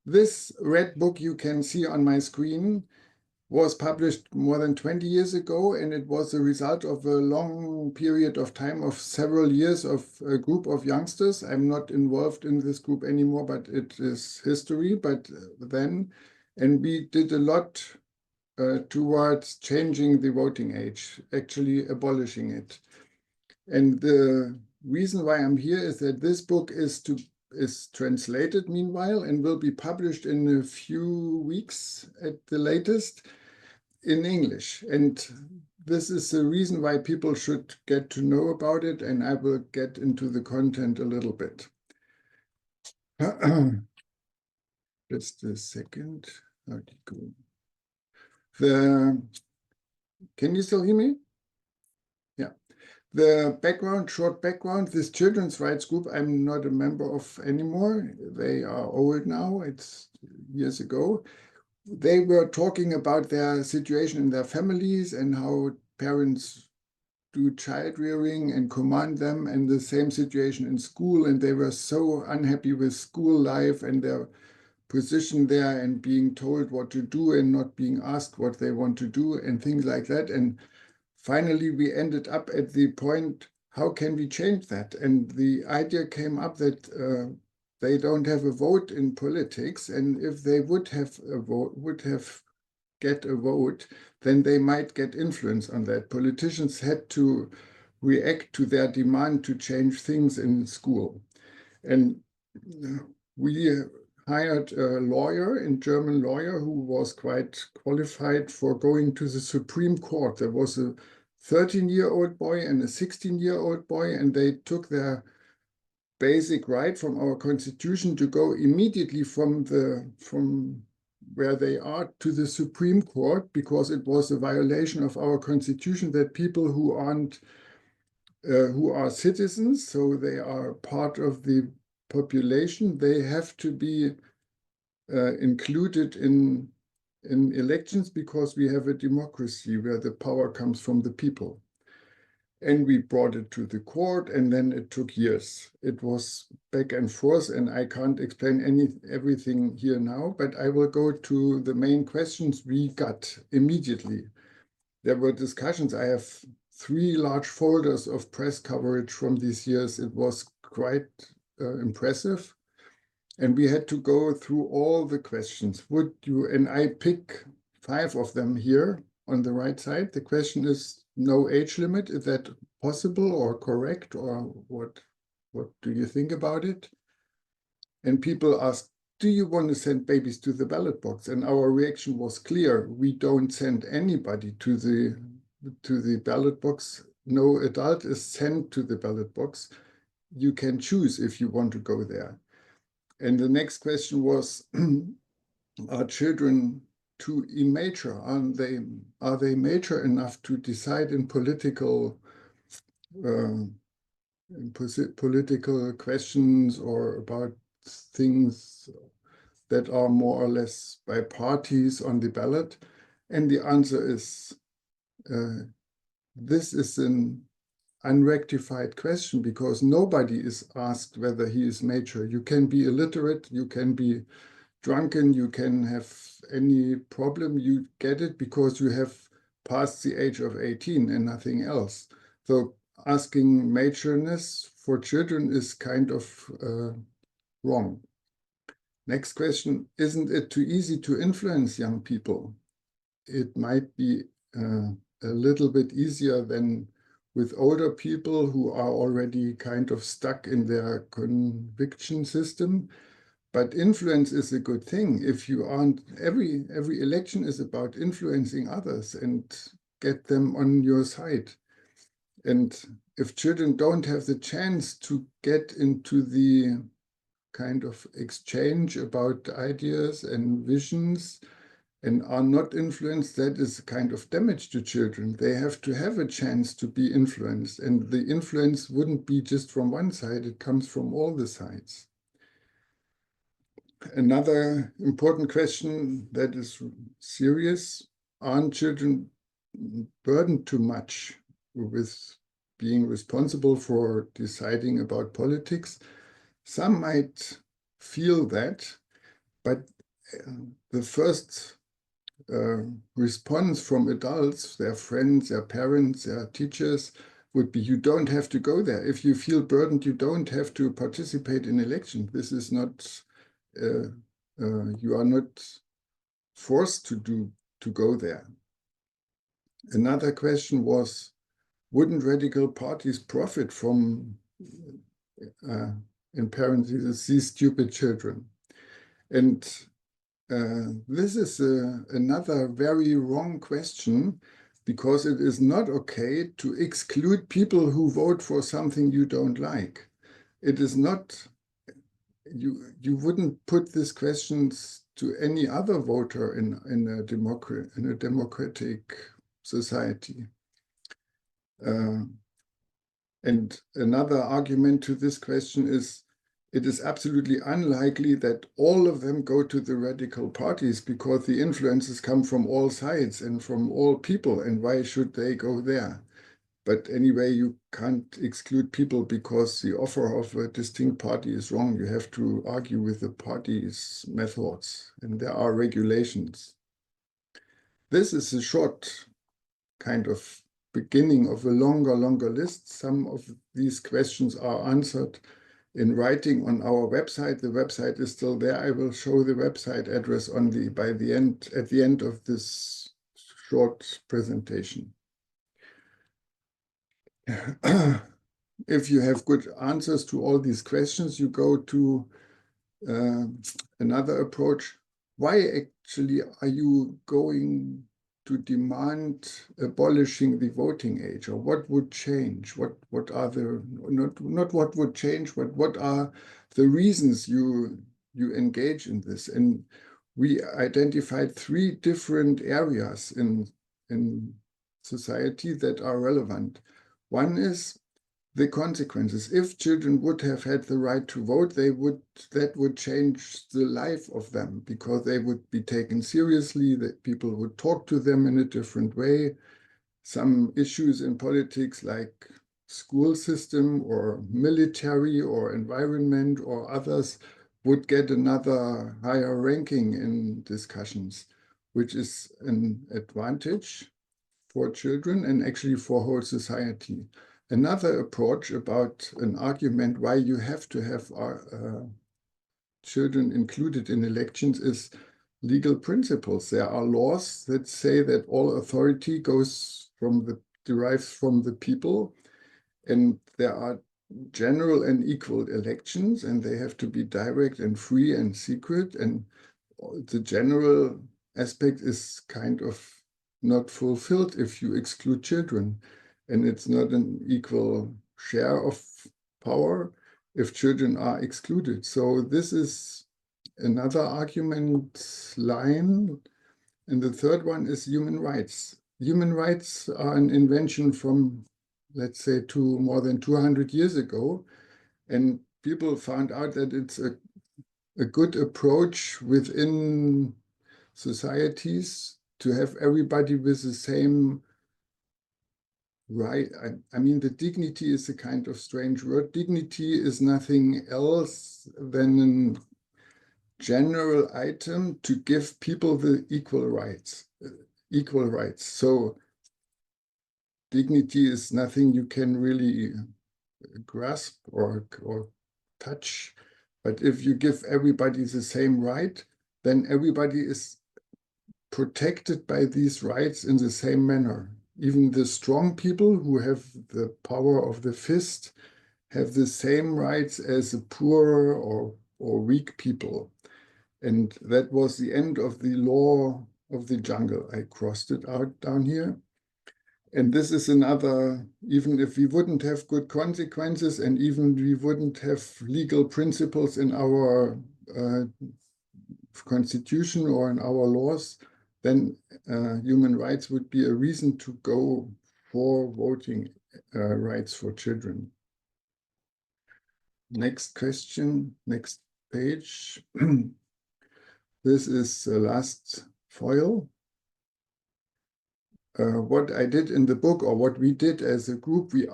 This red book you can see on my screen was published more than 20 years ago, and it was a result of a long period of time of several years of a group of youngsters. I'm not involved in this group anymore, but it is history. But then, and we did a lot towards changing the voting age, actually abolishing it. And the reason why I'm here is that this book is translated meanwhile and will be published in a few weeks at the latest in English. And this is the reason why people should get to know about it, and I will get into the content a little bit. Just a second. How do you go? Can you still hear me? Yeah. The background, short background, this children's rights group, I'm not a member of anymore. They are old now, it's years ago. They were talking about their situation in their families and how parents do child rearing and command them, and the same situation in school. And they were so unhappy with school life and their position there and being told what to do and not being asked what they want to do and things like that. And finally, we ended up at the point, how can we change that? And the idea came up that they don't have a vote in politics, and if they would have a vote, get a vote, then they might get influence on that. Politicians had to react to their demand to change things in school. And we hired a lawyer, a German lawyer, who was quite qualified for going to the Supreme Court. There was a 13-year-old boy and a 16-year-old boy, and they took their basic right from our constitution to go immediately from where they are to the Supreme Court, because it was a violation of our constitution that people who are citizens, so they are part of the population, they have to be included in elections, because we have a democracy where the power comes from the people. And we brought it to the court, and then it took years. It was back and forth, and I can't explain everything here now, but I will go to the main questions we got immediately. There were discussions. I have 3 large folders of press coverage from these years. It was quite impressive. And we had to go through all the questions. And I pick 5 of them here on the right side. The question is, no age limit. Is that possible or correct, or what do you think about it? And people asked, do you want to send babies to the ballot box? And our reaction was clear. We don't send anybody to the ballot box. No adult is sent to the ballot box. You can choose if you want to go there. And the next question was, are children too immature? Are they mature enough to decide in political questions or about things that are more or less by parties on the ballot? And the answer is, this is an unrectified question, because nobody is asked whether he is mature. You can be illiterate, you can be drunken, you can have any problem, you get it because you have passed the age of 18 and nothing else. So asking matureness for children is kind of wrong. Next question, isn't it too easy to influence young people? It might be a little bit easier than with older people who are already kind of stuck in their conviction system. But influence is a good thing. If you aren't, every election is about influencing others and get them on your side. And if children don't have the chance to get into the kind of exchange about ideas and visions and are not influenced, that is a kind of damage to children. They have to have a chance to be influenced, and the influence wouldn't be just from one side, it comes from all the sides. Another important question that is serious, aren't children burdened too much with being responsible for deciding about politics? Some might feel that, But the first response from adults, their friends, their parents, their teachers, would be, you don't have to go there. If you feel burdened, you don't have to participate in elections. This is not, you are not forced to go there. Another question was, wouldn't radical parties profit from, in parentheses, these stupid children? And this is another very wrong question, because it is not okay to exclude people who vote for something you don't like. It is not, you wouldn't put these questions to any other voter in a democratic society. And another argument to this question is, it is absolutely unlikely that all of them go to the radical parties, because the influences come from all sides and from all people, and why should they go there? But anyway, you can't exclude people because the offer of a distinct party is wrong. You have to argue with the party's methods, and there are regulations. This is a short kind of beginning of a longer list. Some of these questions are answered in writing on our website. The website is still there. I will show the website address only at the end of this short presentation. If you have good answers to all these questions, you go to another approach. Why actually are you going to demand abolishing the voting age, or what would change? What are the, not what would change, but what are the reasons you engage in this? And we identified 3 different areas in society that are relevant. One is the consequences. If children would have had the right to vote, that would change the life of them, because they would be taken seriously, that people would talk to them in a different way. Some issues in politics, like school system or military or environment or others, would get another higher ranking in discussions, which is an advantage for children and actually for whole society. Another approach about an argument why you have to have children included in elections is legal principles. There are laws that say that all authority derives from the people, and there are general and equal elections, and they have to be direct and free and secret. And the general aspect is kind of not fulfilled if you exclude children. And it's not an equal share of power if children are excluded. So this is another argument line. And the third one is human rights. Human rights are an invention from, let's say, more than 200 years ago. And people found out that it's a good approach within societies to have everybody with the same right. I mean, the dignity is a kind of strange word. Dignity is nothing else than a general item to give people the equal rights. So dignity is nothing you can really grasp or touch. But if you give everybody the same right, then everybody is protected by these rights in the same manner. Even the strong people who have the power of the fist have the same rights as the poor or weak people. And that was the end of the law of the jungle. I crossed it out down here. And this is another, even if we wouldn't have good consequences, and even we wouldn't have legal principles in our constitution or in our laws, then human rights would be a reason to go for voting rights for children. Next question, next page. This is the last foil. What I did in the book, or what we did as a group, we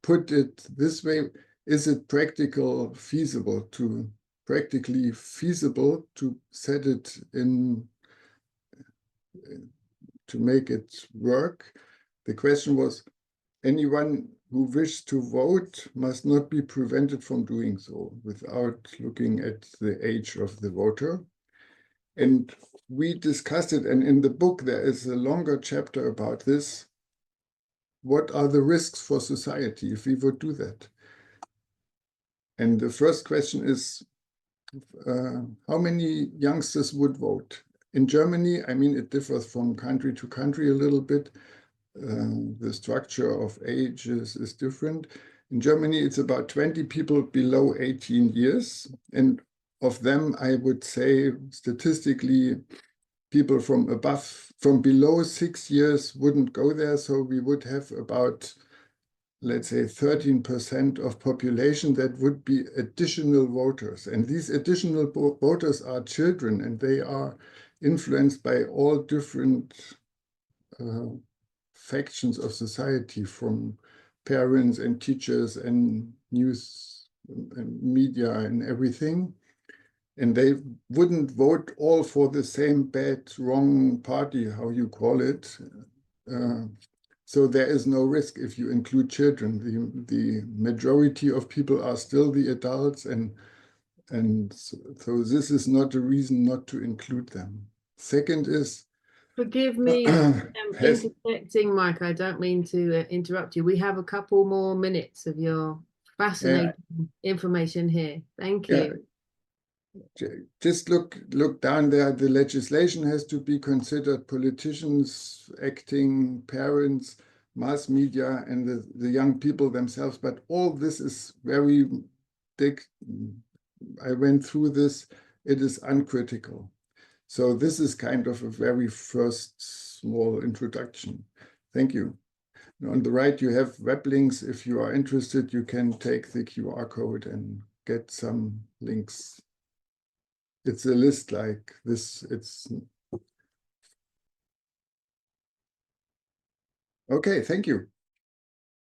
put it this way: is it practical, feasible to practically feasible to set it in, to make it work. The question was, anyone who wishes to vote must not be prevented from doing so without looking at the age of the voter. And we discussed it, and in the book there is a longer chapter about this. What are the risks for society if we would do that? And the first question is, how many youngsters would vote? In Germany, I mean, it differs from country to country a little bit. The structure of ages is different. In Germany, it's about 20 people below 18 years. And of them, I would say statistically, people from below 6 years wouldn't go there. So we would have about, let's say, 13% of population that would be additional voters. And these additional voters are children, and they are influenced by all different factions of society, from parents and teachers and news and media and everything. And they wouldn't vote all for the same bad, wrong party, how you call it. So there is no risk if you include children. The majority of people are still the adults, and so this is not a reason not to include them. Second is, forgive me interjecting, Mike. I don't mean to interrupt you. We have a couple more minutes of your fascinating information here. Thank you. Just look down there. The legislation has to be considered. Politicians, acting, parents, mass media, and the young people themselves. But all this is very big. I went through this. It is uncritical. So this is kind of a very first small introduction. Thank you. On the right, you have web links. If you are interested, you can take the QR code and get some links. It's a list like this. It's okay. Thank you.